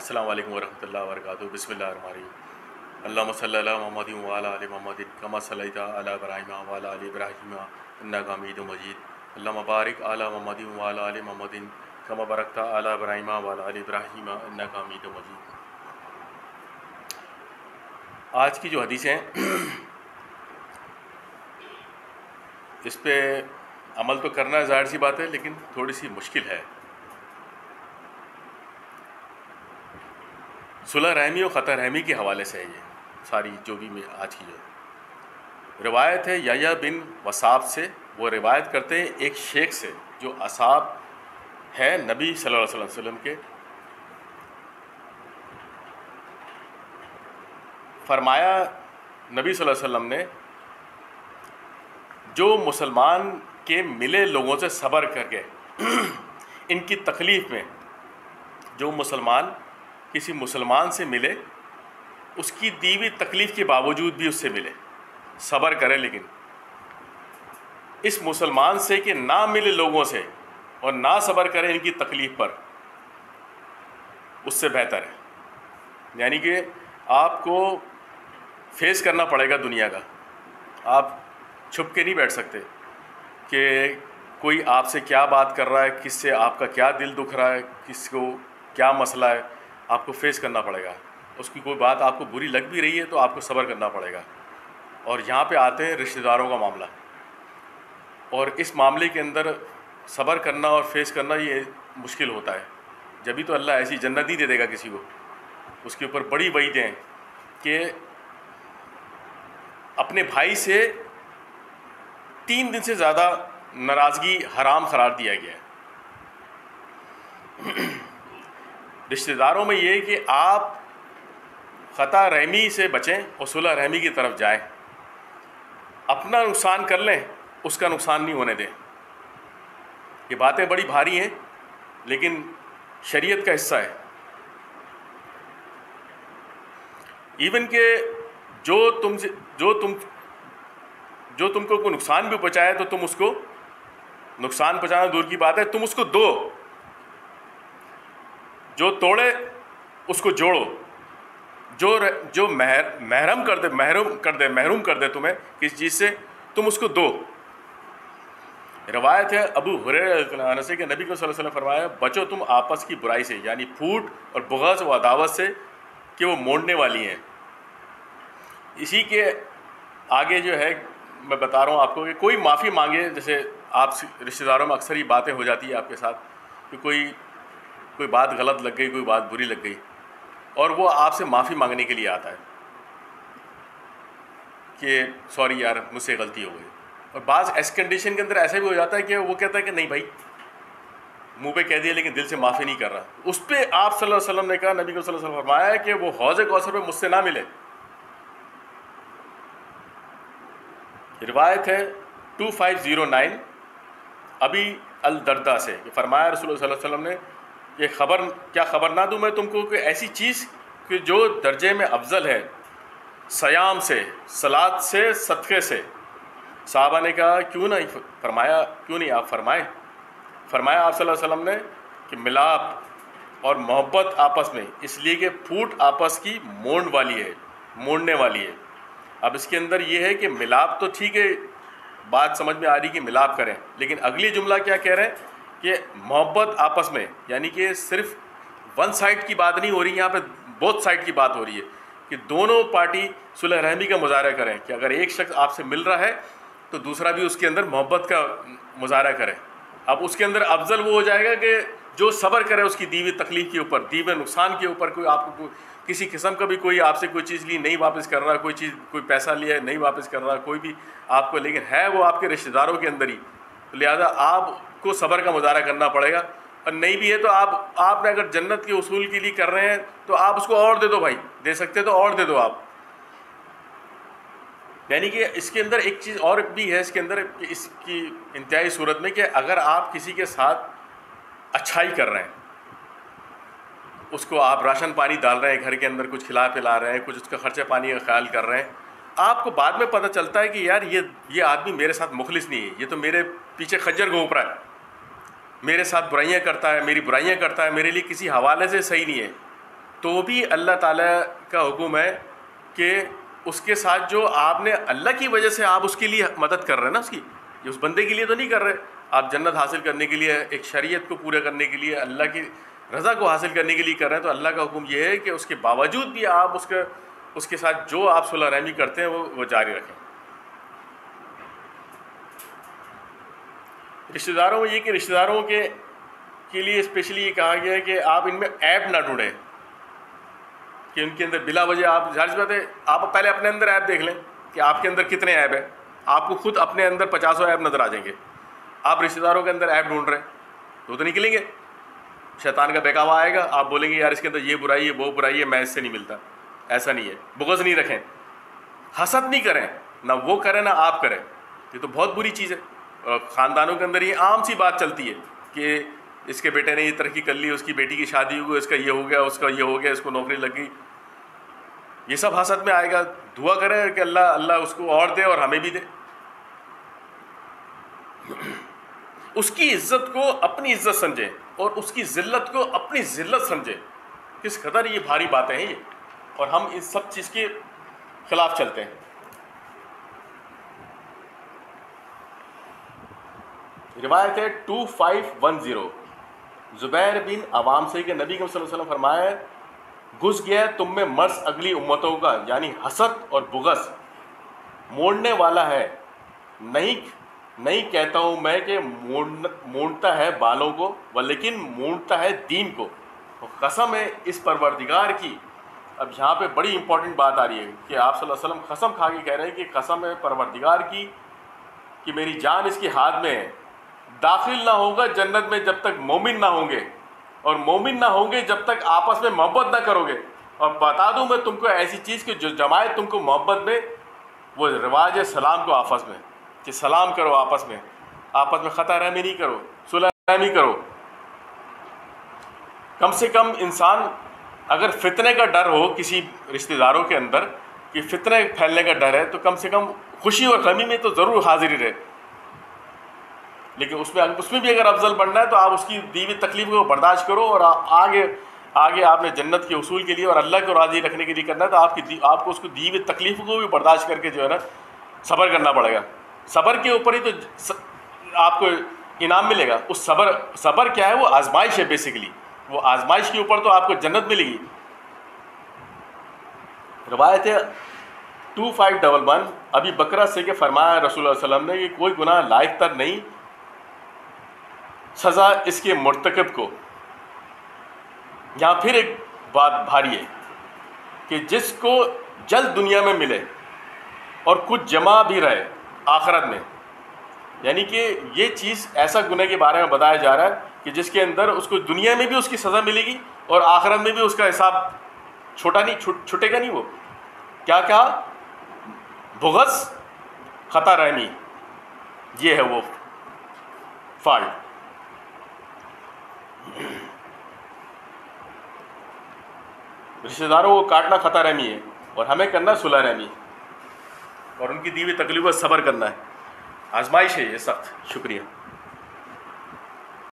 السلام علیکم ورحمۃ اللہ وبرکاتہ. بسم اللہ الرحمن الرحیم. اللہم صلی علی محمد وعلی آل محمد کما صلیت علی ابراہیم وعلی آل ابراہیم انک حمید مجید. اللہم بارک علی محمد وعلی آل محمد کما بارکت علی ابراہیم وعلی آل ابراہیم انک حمید مجید. آج کی جو حدیثیں اس پہ عمل تو کرنا ظاہر سی بات ہے، لیکن تھوڑی سی مشکل ہے. صلح رحمی و خطا رحمی کے حوالے سے ہے یہ ساری جو بھی میں آج کی جو روایت ہے یحییٰ بن وثاب سے. وہ روایت کرتے ہیں ایک شیخ سے جو اصحاب ہے نبی صلی اللہ علیہ وسلم کے. فرمایا نبی صلی اللہ علیہ وسلم نے جو مسلمان کے ملے لوگوں سے صبر کر کے ان کی تکلیف میں، جو مسلمان کسی مسلمان سے ملے اس کی دی ہوئی تکلیف کے باوجود بھی اس سے ملے، صبر کرے، لیکن اس مسلمان سے کہ نہ ملے لوگوں سے اور نہ صبر کرے ان کی تکلیف پر، اس سے بہتر ہے. یعنی کہ آپ کو فیس کرنا پڑے گا دنیا کا. آپ چھپ کے نہیں بیٹھ سکتے کہ کوئی آپ سے کیا بات کر رہا ہے، کس سے آپ کا کیا دل دکھ رہا ہے، کس کو کیا مسئلہ ہے. آپ کو فیس کرنا پڑے گا. اس کی کوئی بات آپ کو بری لگ بھی رہی ہے تو آپ کو صبر کرنا پڑے گا. اور یہاں پہ آتے ہیں رشتہ داروں کا معاملہ، اور اس معاملے کے اندر صبر کرنا اور فیس کرنا یہ مشکل ہوتا ہے. جبھی تو اللہ ایسی جنت نہیں دے دے گا کسی کو. اس کے اوپر بڑی وعیدیں ہیں کہ اپنے بھائی سے 3 دن سے زیادہ ناراضگی حرام قرار دیا گیا ہے. رشتہ داروں میں یہ کہ آپ خطا رحمی سے بچیں اور صلح رحمی کی طرف جائیں. اپنا نقصان کر لیں، اس کا نقصان نہیں ہونے دیں. یہ باتیں بڑی بھاری ہیں لیکن شریعت کا حصہ ہے. ایون کہ جو تم کو کوئی نقصان بھی پہنچائے تو تم اس کو، نقصان پہنچانا دور کی بات ہے، تم اس کو دو. جو توڑے اس کو جوڑو. جو محروم کر دے تمہیں کسی چیز سے، تم اس کو دو. روایت ہے ابو ہریرہ رضی اللہ عنہ سے کہ نبی کو صلی اللہ علیہ وسلم فرمایا بچو تم آپس کی برائی سے، یعنی پھوٹ اور بغض و عداوت سے کہ وہ موڑنے والی ہیں. اسی کے آگے جو ہے میں بتا رہا ہوں آپ کو کہ کوئی معافی مانگے. جیسے آپ رشتہ داروں میں اکثر یہ باتیں ہو جاتی ہے آپ کے ساتھ کہ کوئی بات غلط لگ گئی، کوئی بات بری لگ گئی، اور وہ آپ سے معافی مانگنے کے لیے آتا ہے کہ سوری یار مجھ سے غلطی ہو گئی. اور بعض ایسی کنڈیشن کے اندر ایسا بھی ہو جاتا ہے کہ وہ کہتا ہے کہ نہیں بھائی منہ پہ کہہ دیا لیکن دل سے معافی نہیں کر رہا. اس پہ آپ صلی اللہ علیہ وسلم نے کہا، نبی کو صلی اللہ علیہ وسلم فرمایا ہے کہ وہ حوض کوثر پہ مجھ سے نہ ملے. روایت ہے 2509 ابی الدرداء سے کہ فرمایا رسول اللہ صلی اللہ علیہ وسلم نے کہ کیا خبر نہ دوں میں تم کو کہ ایسی چیز کہ جو درجے میں افضل ہے صیام سے، صلاۃ سے، صدقے سے. صحابہ نے کہا کیوں نہیں؟ فرمایا کیوں نہیں آپ فرمائیں. فرمایا آپ صلی اللہ علیہ وسلم نے کہ ملاپ اور محبت آپس میں، اس لیے کہ پھوٹ آپس کی موڑنے والی ہے. اب اس کے اندر یہ ہے کہ ملاپ تو ٹھیک ہے، بات سمجھ میں آ رہی کہ ملاپ کریں، لیکن اگلی جملہ کیا کہہ رہے ہیں کہ محبت آپس میں، یعنی کہ صرف ون سائڈ کی بات نہیں ہو رہی، یہاں پہ بوتھ سائڈ کی بات ہو رہی ہے کہ دونوں پارٹی صلح رحمی کا مظاہرہ کریں. کہ اگر ایک شخص آپ سے مل رہا ہے تو دوسرا بھی اس کے اندر محبت کا مظاہرہ کرے. اب اس کے اندر افضل وہ ہو جائے گا کہ جو صبر کرے اس کی دی ہوئی تکلیف کے اوپر، دی ہوئے نقصان کے اوپر. کوئی آپ کو کسی قسم کا بھی کوئی آپ سے کوئی چیز لی نہیں واپس کر رہا، کوئی پیسہ لیا نہیں واپس کر رہا، کوئی بھی آپ کو، لیکن ہے وہ آپ کے رشتہ داروں کے اندر ہی، لہذا آپ کو صبر کا مظاہرہ کرنا پڑے گا. اور نہیں بھی ہے تو آپ نے اگر جنت کے اصول کے لیے کر رہے ہیں تو آپ اس کو اور دے دو بھائی، دے سکتے تو اور دے دو آپ. یعنی کہ اس کے اندر ایک چیز اور بھی ہے اس کے اندر کہ اس کی انتہائی صورت میں کہ اگر آپ کسی کے ساتھ اچھائی کر رہے ہیں، اس کو آپ راشن پانی ڈال رہے ہیں، گھر کے اندر کچھ کھلا پلا رہے ہیں، کچھ اس کا خرچہ پانی کا خیال کر رہے ہیں، آپ کو بعد میں پتہ چلتا ہے کہ یار یہ آدمی میرے ساتھ مخلص نہیں ہے، یہ تو میرے پیچھے خنجر گھونپ رہا ہے، میرے ساتھ برائیاں کرتا ہے، میری برائیاں کرتا ہے، میرے لیے کسی حوالے سے صحیح نہیں ہے. تو بھی اللہ تعالیٰ کا حکم ہے کہ اس کے ساتھ جو آپ نے اللہ کی وجہ سے آپ اس کے لیے مدد کر رہے ہیں نا، اس کی، یہ اس بندے کے لیے تو نہیں کر رہے، آپ جنت حاصل کرنے کے لیے، ایک شریعت کو پورا کرنے کے لیے، اللہ کی رضا کو حاصل کرنے کے لیے کر رہے ہیں، تو اللہ کا حکم یہ ہے کہ اس کے باوجود بھی آپ اس کے ساتھ جو آپ صلح رحمی کرتے ہیں وہ جاری رکھیں۔ رشتہ داروں میں یہ کہ رشتہ داروں کے لیے اسپیشلی یہ کہا گیا ہے کہ آپ ان میں عیب نہ ڈھونڈیں، کہ ان کے اندر بلا وجہ آپ، ظاہر سی بات ہے آپ پہلے اپنے اندر عیب دیکھ لیں کہ آپ کے اندر کتنے عیب ہیں، آپ کو خود اپنے اندر 50 عیب نظر آ جائیں گے، آپ رشتہ داروں کے اندر عیب ڈھونڈ رہے ہیں تو نکلیں گے، شیطان کا بہکاوا آئے گا، آپ بولیں گے یار اس کے اندر یہ برائی ہے وہ برائی ہے، میں اس سے نہیں ملتا۔ ایسا نہیں ہے، بغض نہیں رکھیں، حسد نہیں کریں، نہ وہ کریں نہ آپ کریں، یہ تو بہت بری چیز ہے۔ اور خاندانوں کے اندر یہ عام سی بات چلتی ہے کہ اس کے بیٹے نے یہ ترقی کر لی، اس کی بیٹی کی شادی ہو گئی، اس کا یہ ہو گیا، اس کا یہ ہو گیا، اس کو نوکری لگ گئی، یہ سب حسد میں آئے گا۔ دعا کریں کہ اللہ اس کو اور دے اور ہمیں بھی دے۔ اس کی عزت کو اپنی عزت سمجھیں اور اس کی ذلت کو اپنی ذلت سمجھیں، کس قدر یہ بھاری باتیں ہیں یہ، اور ہم اس سب چیز کے خلاف چلتے ہیں۔ روایت ہے 2510 زبیر بن عوام سے کہ نبی صلی اللہ علیہ وسلم فرمایا ہے، گھس گیا تم میں مرض اگلی امتوں کا، یعنی حسد اور بغض موڑنے والا ہے، نہیں کہتا ہوں میں کہ مونڈتا ہے بالوں کو، لیکن مونڈتا ہے دین کو۔ قسم ہے اس پروردگار کی، اب یہاں پہ بڑی امپورٹنٹ بات آ رہی ہے کہ آپ صلی اللہ علیہ وسلم قسم کھا کے کہہ رہے ہیں کہ قسم ہے پروردگار کی کہ میری جان اس کے ہاتھ میں ہے، داخل نہ ہوگا جنت میں جب تک مومن نہ ہوں گے، اور مومن نہ ہوں گے جب تک آپس میں محبت نہ کرو گے۔ اور بتا دوں میں تم کو ایسی چیز کہ جو جمائے تم کو محبت میں، وہ رواج ہے سلام کو آپس میں، کہ سلام کرو آپس میں خطا رحمی نہیں کرو، صلح رحمی کرو۔ کم سے کم انسان اگر فتنے کا ڈر ہو کسی رشتہ داروں کے اندر کہ فتنے پھیلنے کا ڈر ہے، تو کم سے کم خوشی اور غمی میں تو ضرور حاضری رہے، لیکن اس میں بھی اگر افضل بننا ہے تو آپ اس کی دی ہوئی تکلیف کو برداشت کرو، اور آگے آپ نے جنت کے حصول کے لیے اور اللہ کو راضی رکھنے کے لیے کرنا ہے تو آپ کو اس کو دی ہوئی تکلیف کو بھی برداشت کر کے جو ہے نا صبر کرنا پڑے گا۔ صبر کے اوپر ہی تو آپ کو انعام ملے گا۔ اس صبر کیا ہے؟ وہ آزمائش ہے بیسیکلی، وہ آزمائش کے اوپر تو آپ کو جنت ملے گی۔ روایت ہے 2511 ابی بکرہ سے کہ فرمایا رسول اللہ صلی اللہ علیہ وسلم نے کہ کوئی گناہ لائق تر نہیں سزا اس کے مرتکب کو۔ یہاں پھر ایک بات بھاری ہے کہ جس کو جلد دنیا میں ملے اور کچھ جمع بھی رہے آخرت میں، یعنی کہ یہ چیز ایسا گناہ کے بارے میں بتایا جا رہا ہے کہ جس کے اندر اس کو دنیا میں بھی اس کی سزا ملے گی اور آخرت میں بھی اس کا حساب چھوٹے گا نہیں۔ وہ کیا کہا؟ بغض، خطا رحمی، یہ ہے وہ فالٹ۔ رشتہ داروں کو کاٹنا خطا رحمی ہے، اور ہمیں کرنا صلح رحمی، اور ان کی دی ہوئی تکلیف پر صبر کرنا ہے۔ آزمائش ہے یہ سخت۔ شکریہ۔